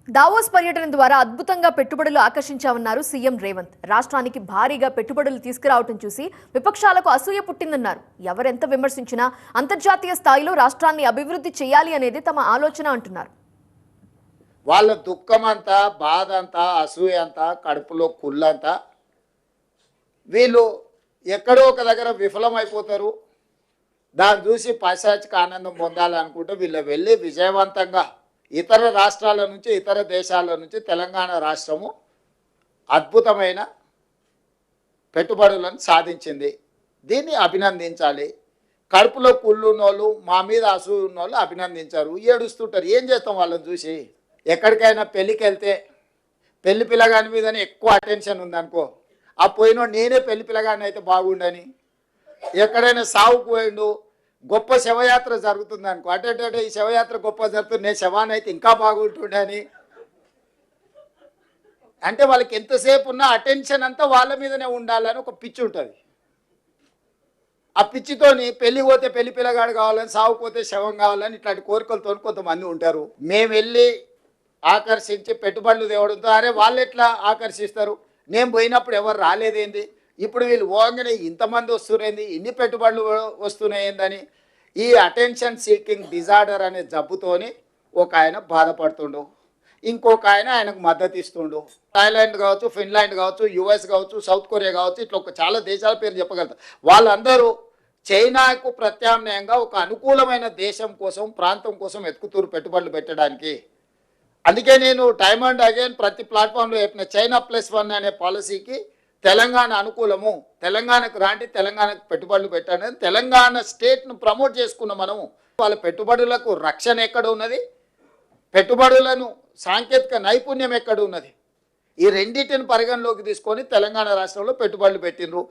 Davos పర్యటన ద్వారా అద్భుతంగా పెట్టుబడులు ఆకర్షించామన్నారు సీఎం రేవంత్. రాష్ట్రానికి భారీగా పెట్టుబడులు తీసుకురావటం చూసి విపక్షాలకు అసూయ పుట్టిందన్నారు. ఎవరెంత విమర్శించినా అంతర్జాతీయ స్థాయిలో రాష్ట్రాన్ని అభివృద్ధి చేయాలి అనేది తమ ఆలోచన అంటున్నారు. వాళ్ళ దుఃఖమంతా, బాధ అంతా, అసూయ అంతా, కడుపులో కుళ్ళంతా వీళ్ళు ఎక్కడో ఒక దగ్గర విఫలమైపోతారు. దాన్ని చూసి పైశాచిక ఆనందం పొందాలనుకుంటే వీళ్ళు వెళ్ళి విజయవంతంగా ఇతర రాష్ట్రాల నుంచి, ఇతర దేశాల నుంచి తెలంగాణ రాష్ట్రము అద్భుతమైన పెట్టుబడులను సాధించింది. దీన్ని అభినందించాలి. కడుపులో కుళ్ళు ఉన్నోళ్ళు, మా మీద అసూయ ఉన్నోళ్ళు అభినందించారు, ఏడుస్తుంటారు. ఏం చేస్తాం వాళ్ళని చూసి? ఎక్కడికైనా పెళ్ళికి వెళ్తే పెళ్లి పిల్లగాని మీదనే ఎక్కువ అటెన్షన్ ఉందనుకో, ఆ పోయినోడు నేనే పెళ్లి పిల్లగాని అయితే బాగుండని. ఎక్కడైనా సావుకు పోయిండు, గొప్ప శవయాత్ర జరుగుతుంది అనుకో, అటే ఈ శవయాత్ర గొప్ప జరుగుతుంది, నేను శవాన్ని అయితే ఇంకా బాగుంటుండని. అంటే వాళ్ళకి ఎంతసేపు ఉన్న అటెన్షన్ అంతా వాళ్ళ మీదనే ఉండాలని ఒక పిచ్చి ఉంటుంది. ఆ పిచ్చితోని పెళ్లి పోతే పెళ్లి పిల్లగాడు కావాలని, సావుపోతే శవం కావాలని ఇట్లాంటి కోరికలతో కొంతమంది ఉంటారు. మేము వెళ్ళి ఆకర్షించి పెట్టుబడులు తేవడంతో అరే వాళ్ళు ఎట్లా ఆకర్షిస్తారు, నేను పోయినప్పుడు ఎవరు రాలేదేంది, ఇప్పుడు వీళ్ళు పోగానే ఇంతమంది వస్తున్నాయింది, ఇన్ని పెట్టుబడులు వస్తున్నాయిందని ఈ అటెన్షన్ సీకింగ్ డిజార్డర్ అనే జబ్బుతోని ఒక ఆయన బాధపడుతుండు, ఇంకొక ఆయన ఆయనకు మద్దతు ఇస్తుండు. థాయిలాండ్ కావచ్చు, ఫిన్లాండ్ కావచ్చు, యుఎస్ కావచ్చు, సౌత్ కొరియా కావచ్చు, ఇట్లా ఒక చాలా దేశాల పేరు చెప్పగలుగుతారు. వాళ్ళందరూ చైనాకు ప్రత్యామ్నాయంగా ఒక అనుకూలమైన దేశం కోసం, ప్రాంతం కోసం ఎత్తుకుతూరు పెట్టుబడులు పెట్టడానికి. అందుకే నేను టైమ్ అండ్ అగైన్ ప్రతి ప్లాట్ఫామ్లో చెప్పిన చైనా +1 అనే పాలసీకి తెలంగాణ అనుకూలము, తెలంగాణకు రాంటి, తెలంగాణకు పెట్టుబడులు పెట్టండి, తెలంగాణ స్టేట్ను ప్రమోట్ చేసుకున్నాం మనము. వాళ్ళ పెట్టుబడులకు రక్షణ ఎక్కడ ఉన్నది, పెట్టుబడులను సాంకేతిక నైపుణ్యం ఎక్కడ ఉన్నది, ఈ రెండింటిని పరిగణలోకి తీసుకొని తెలంగాణ రాష్ట్రంలో పెట్టుబడులు పెట్టినరు.